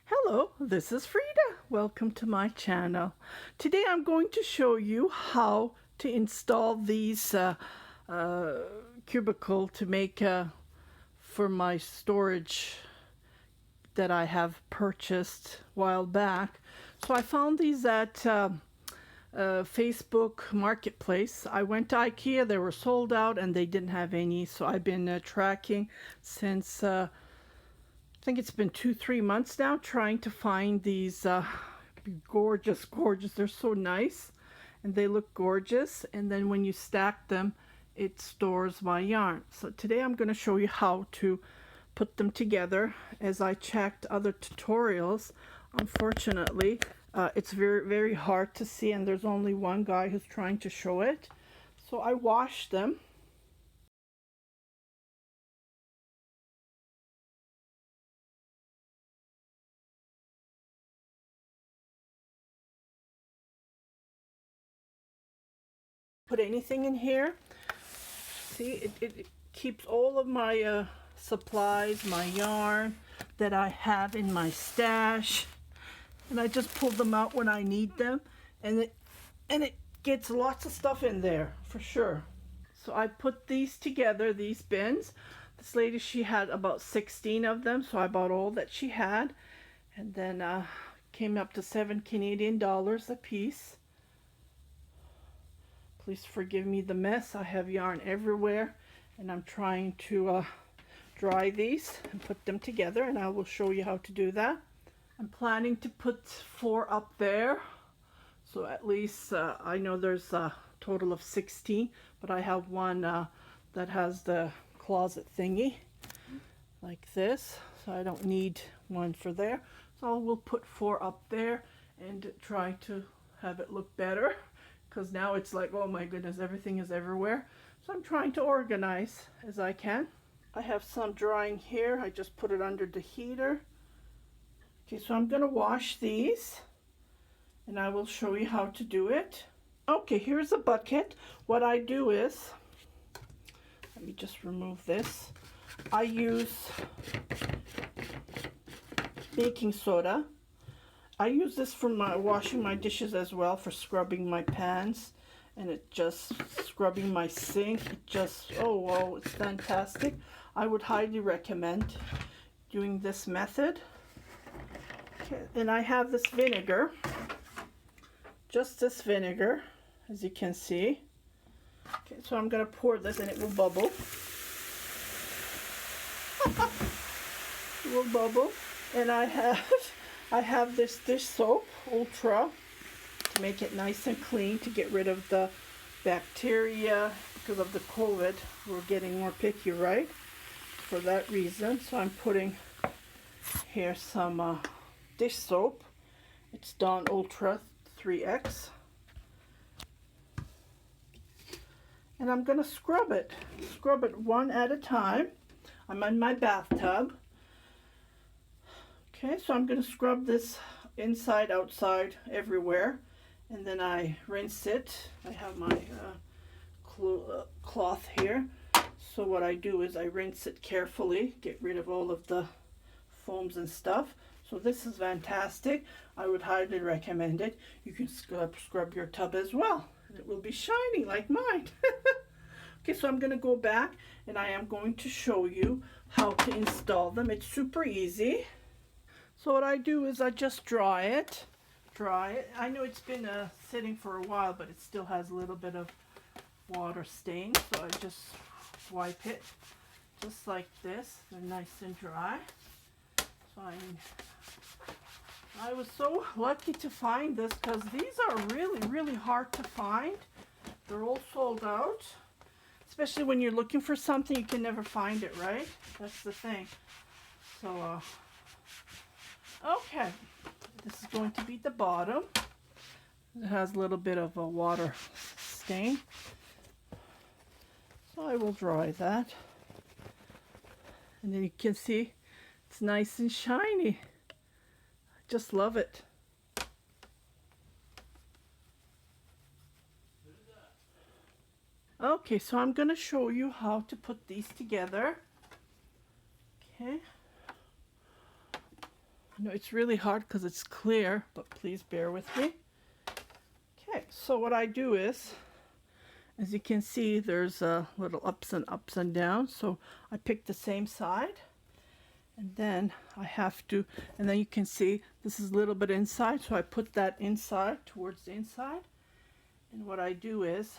Hello, this is Frida. Welcome to my channel. Today I'm going to show you how to install these cubicle to make for my storage that I have purchased a while back. So I found these at Facebook Marketplace. I went to Ikea, they were sold out and they didn't have any, so I've been tracking since I think it's been 2-3 months now, trying to find these gorgeous. They're so nice and they look gorgeous, and then when you stack them it stores my yarn. So today I'm going to show you how to put them together. As I checked other tutorials, unfortunately it's very hard to see, and there's only one guy who's trying to show it. So I washed them. Put anything in here. See, it keeps all of my supplies, my yarn that I have in my stash, and I just pull them out when I need them, and it gets lots of stuff in there for sure. So I put these together, these bins. This lady, she had about 16 of them, so I bought all that she had, and then came up to $7 Canadian a piece. Please forgive me the mess. I have yarn everywhere, and I'm trying to dry these and put them together, and I will show you how to do that. I'm planning to put 4 up there, so at least I know there's a total of 16, but I have one that has the closet thingy like this, so I don't need one for there. So we'll put 4 up there and try to have it look better, because now it's like, oh my goodness, everything is everywhere. So I'm trying to organize as I can. I have some drying here. I just put it under the heater. Okay, so I'm gonna wash these and I will show you how to do it. Okay, here's a bucket. What I do is, let me just remove this. I use baking soda. I use this for my washing my dishes as well, for scrubbing my pans, and it just scrubbing my sink. It just, oh wow, it's fantastic. I would highly recommend doing this method. Okay, and I have this vinegar, just this vinegar, as you can see. Okay, so I'm gonna pour this and it will bubble. It will bubble. And I have this dish soap, Ultra, to make it nice and clean, to get rid of the bacteria. Because of the COVID, we're getting more picky, right? For that reason. So I'm putting here some dish soap. It's Dawn Ultra 3X. And I'm going to scrub it one at a time. I'm in my bathtub. Okay, so I'm going to scrub this inside, outside, everywhere, and then I rinse it. I have my cloth here. So what I do is I rinse it carefully, get rid of all of the foams and stuff. So this is fantastic. I would highly recommend it. You can scrub your tub as well. It will be shiny like mine. Okay, so I'm going to go back and I am going to show you how to install them. It's super easy. So what I do is I just dry it. I know it's been sitting for a while, but it still has a little bit of water stain. So I just wipe it just like this. They're nice and dry. So I was so lucky to find this, because these are really hard to find. They're all sold out. Especially when you're looking for something, you can never find it, right? That's the thing. So okay, this is going to be the bottom. It has a little bit of a water stain. So I will dry that. And then you can see it's nice and shiny. I just love it. Okay, so I'm going to show you how to put these together. Okay. I know it's really hard because it's clear, but please bear with me. Okay, so what I do is, as you can see, there's little ups and downs. So I pick the same side, and then I have to, and then you can see this is a little bit inside, so I put that inside, towards the inside. And what I do is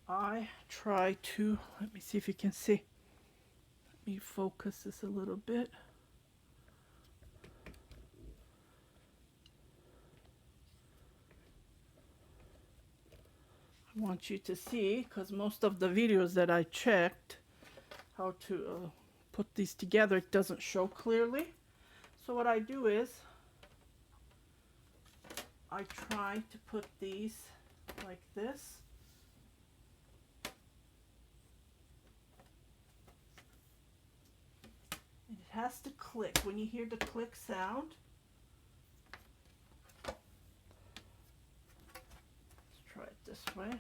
I try to, let me see if you can see. Let me focus this a little bit. I want you to see, because most of the videos that I checked how to put these together, it doesn't show clearly. So what I do is I try to put these like this. And it has to click. When you hear the click sound, let's try it this way.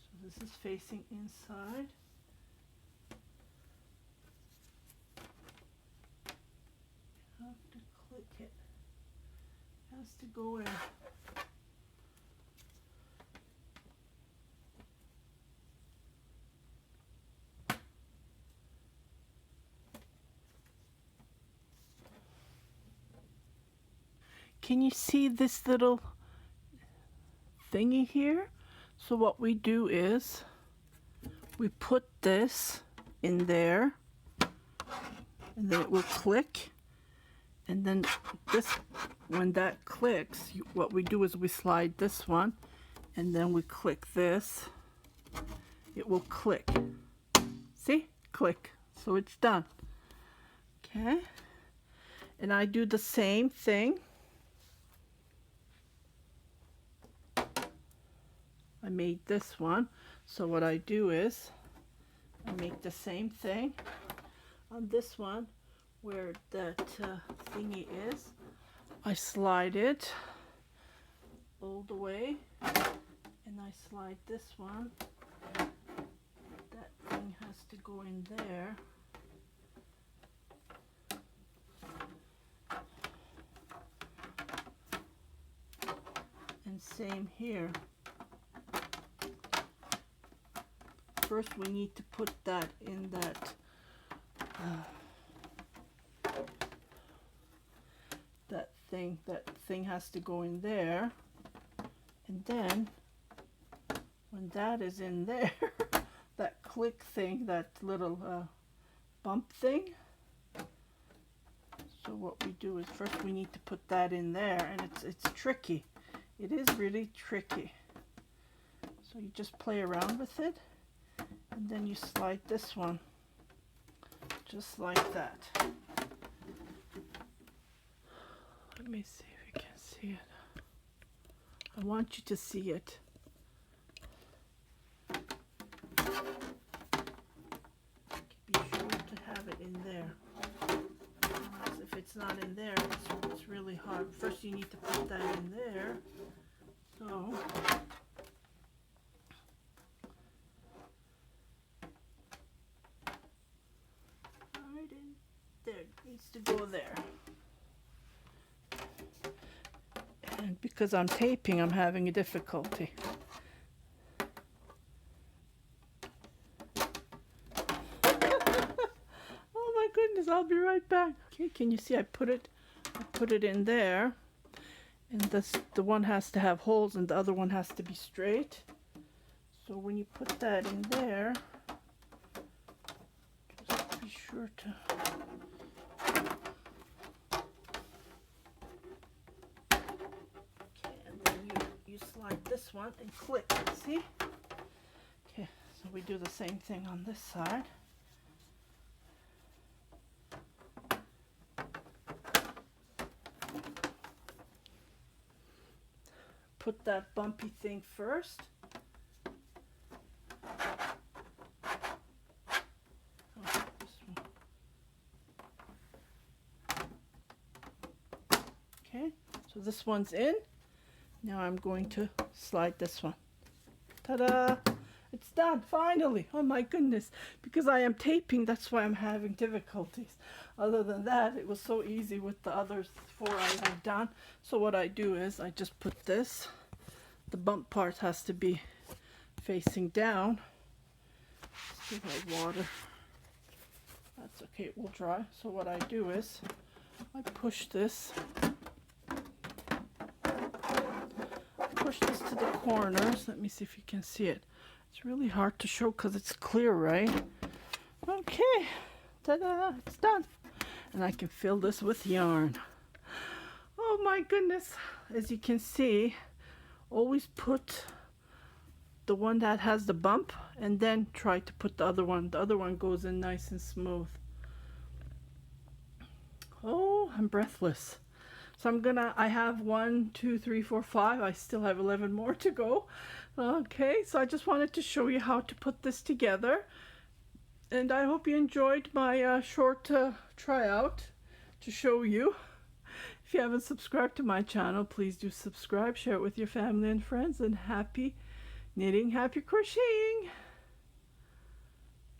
So this is facing inside. You have to click it. It has to go in. Can you see this little thingy here? So what we do is we put this in there, and then it will click. And then this, when that clicks, what we do is we slide this one, and then we click this. It will click. See? Click. So it's done. Okay. And I do the same thing. I made this one, so what I do is I make the same thing on this one where that thingy is. I slide it all the way, and I slide this one. That thing has to go in there. And same here. First we need to put that in that that thing has to go in there, and then when that is in there, that click thing, that little bump thing, so what we do is first we need to put that in there, and it's tricky. It is really tricky. So you just play around with it, and then you slide this one just like that. Let me see if you can see it. I want you to see it. Be sure to have it in there. Otherwise, if it's not in there, it's really hard. First you need to put that in there. So right in there, it needs to go there. And because I'm taping, I'm having a difficulty. Oh my goodness, I'll be right back. Okay, can you see I put it in there, and the one has to have holes and the other one has to be straight. So when you put that in there, just be sure to slide this one and click, see? Okay, so we do the same thing on this side. Put that bumpy thing first. Okay, so this one's in. Now I'm going to slide this one. Ta-da! It's done, finally. Oh my goodness. Because I am taping, that's why I'm having difficulties. Other than that, it was so easy with the other 4 I have done. So what I do is I just put this. The bump part has to be facing down. Still have water. That's okay, it will dry. So what I do is I push this to the corners. Let me see if you can see it. It's really hard to show because it's clear, right? Okay, ta-da, it's done. And I can fill this with yarn. Oh my goodness. As you can see, always put the one that has the bump and then try to put the other one. The other one goes in nice and smooth. Oh, I'm breathless. So I have 1, 2, 3, 4, 5. I still have 11 more to go. Okay, so I just wanted to show you how to put this together. And I hope you enjoyed my short tryout to show you. If you haven't subscribed to my channel, please do subscribe, share it with your family and friends, and happy knitting, happy crocheting.